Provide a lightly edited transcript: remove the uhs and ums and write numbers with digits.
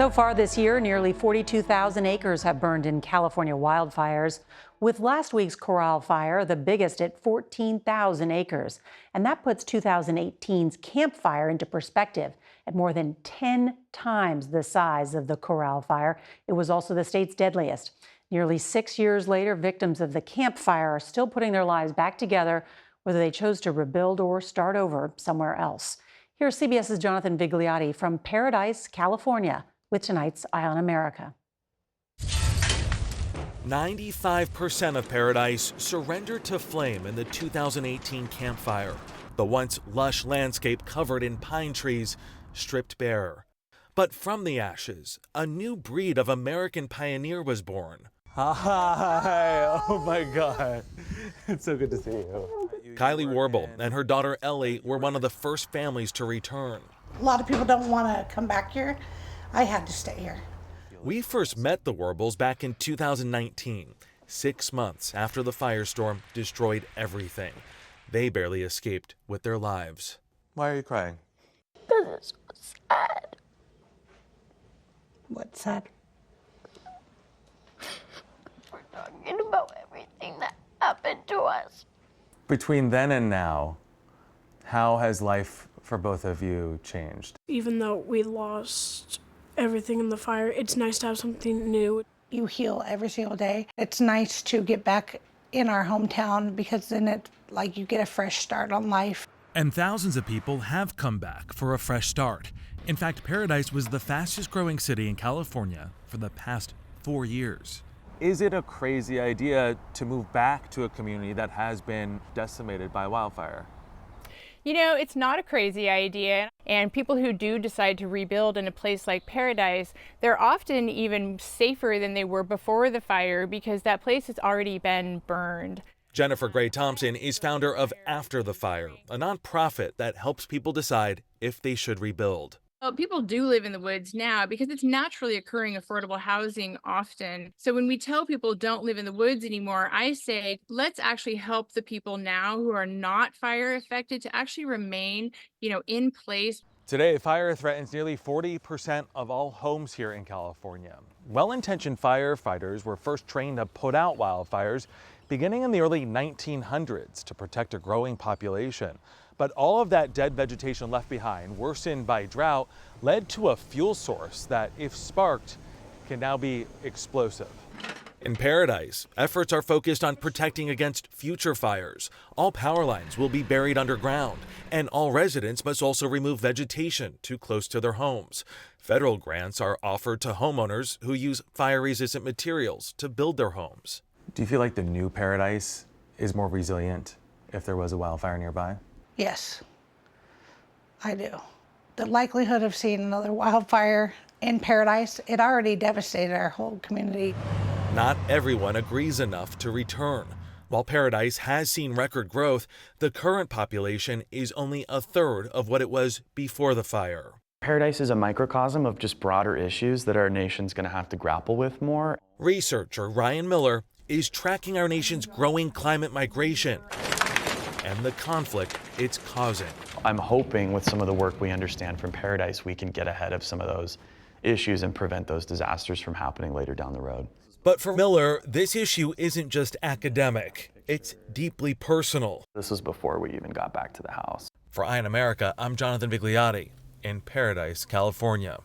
So far this year, nearly 42,000 acres have burned in California wildfires, with last week's Coral Fire the biggest at 14,000 acres. And that puts 2018's Camp Fire into perspective at more than 10 times the size of the Coral Fire. It was also the state's deadliest. Nearly 6 years later, victims of the Camp Fire are still putting their lives back together, whether they chose to rebuild or start over somewhere else. Here's CBS's Jonathan Vigliotti from Paradise, California, with tonight's Eye on America. 95% of Paradise surrendered to flame in the 2018 Camp Fire. The once lush landscape covered in pine trees stripped bare. But from the ashes, a new breed of American pioneer was born. Hi, oh my God. It's so good to see you. Kylie Warble and her daughter Ellie were one of the first families to return. A lot of people don't want to come back here. I had to stay here. We first met the Warbles back in 2019, 6 months after the firestorm destroyed everything. They barely escaped with their lives. Why are you crying? Because it's so sad. What's sad? We're talking about everything that happened to us. Between then and now, how has life for both of you changed? Even though we lost everything in the fire, it's nice to have something new. You heal every single day. It's nice to get back in our hometown because then you get a fresh start on life. And thousands of people have come back for a fresh start. In fact, Paradise was the fastest growing city in California for the past 4 years. Is it a crazy idea to move back to a community that has been decimated by wildfire? You know, it's not a crazy idea, and people who do decide to rebuild in a place like Paradise, they're often even safer than they were before the fire because that place has already been burned. Jennifer Gray Thompson is founder of After the Fire, a nonprofit that helps people decide if they should rebuild. Well, people do live in the woods now because it's naturally occurring affordable housing often. So when we tell people don't live in the woods anymore, I say, let's actually help the people now who are not fire affected to actually remain, in place. Today, fire threatens nearly 40% of all homes here in California. Well-intentioned firefighters were first trained to put out wildfires beginning in the early 1900s to protect a growing population. But all of that dead vegetation left behind, worsened by drought, led to a fuel source that, if sparked, can now be explosive. In Paradise, efforts are focused on protecting against future fires. All power lines will be buried underground, and all residents must also remove vegetation too close to their homes. Federal grants are offered to homeowners who use fire-resistant materials to build their homes. Do you feel like the new Paradise is more resilient if there was a wildfire nearby? Yes, I do. The likelihood of seeing another wildfire in Paradise, it already devastated our whole community. Not everyone agrees enough to return. While Paradise has seen record growth, the current population is only a third of what it was before the fire. Paradise is a microcosm of just broader issues that our nation's going to have to grapple with more. Researcher Ryan Miller is tracking our nation's growing climate migration and the conflict it's causing. I'm hoping with some of the work we understand from Paradise, we can get ahead of some of those issues and prevent those disasters from happening later down the road. But for Miller, this issue isn't just academic, it's deeply personal. This was before we even got back to the house. For Eye on America, I'm Jonathan Vigliotti in Paradise, California.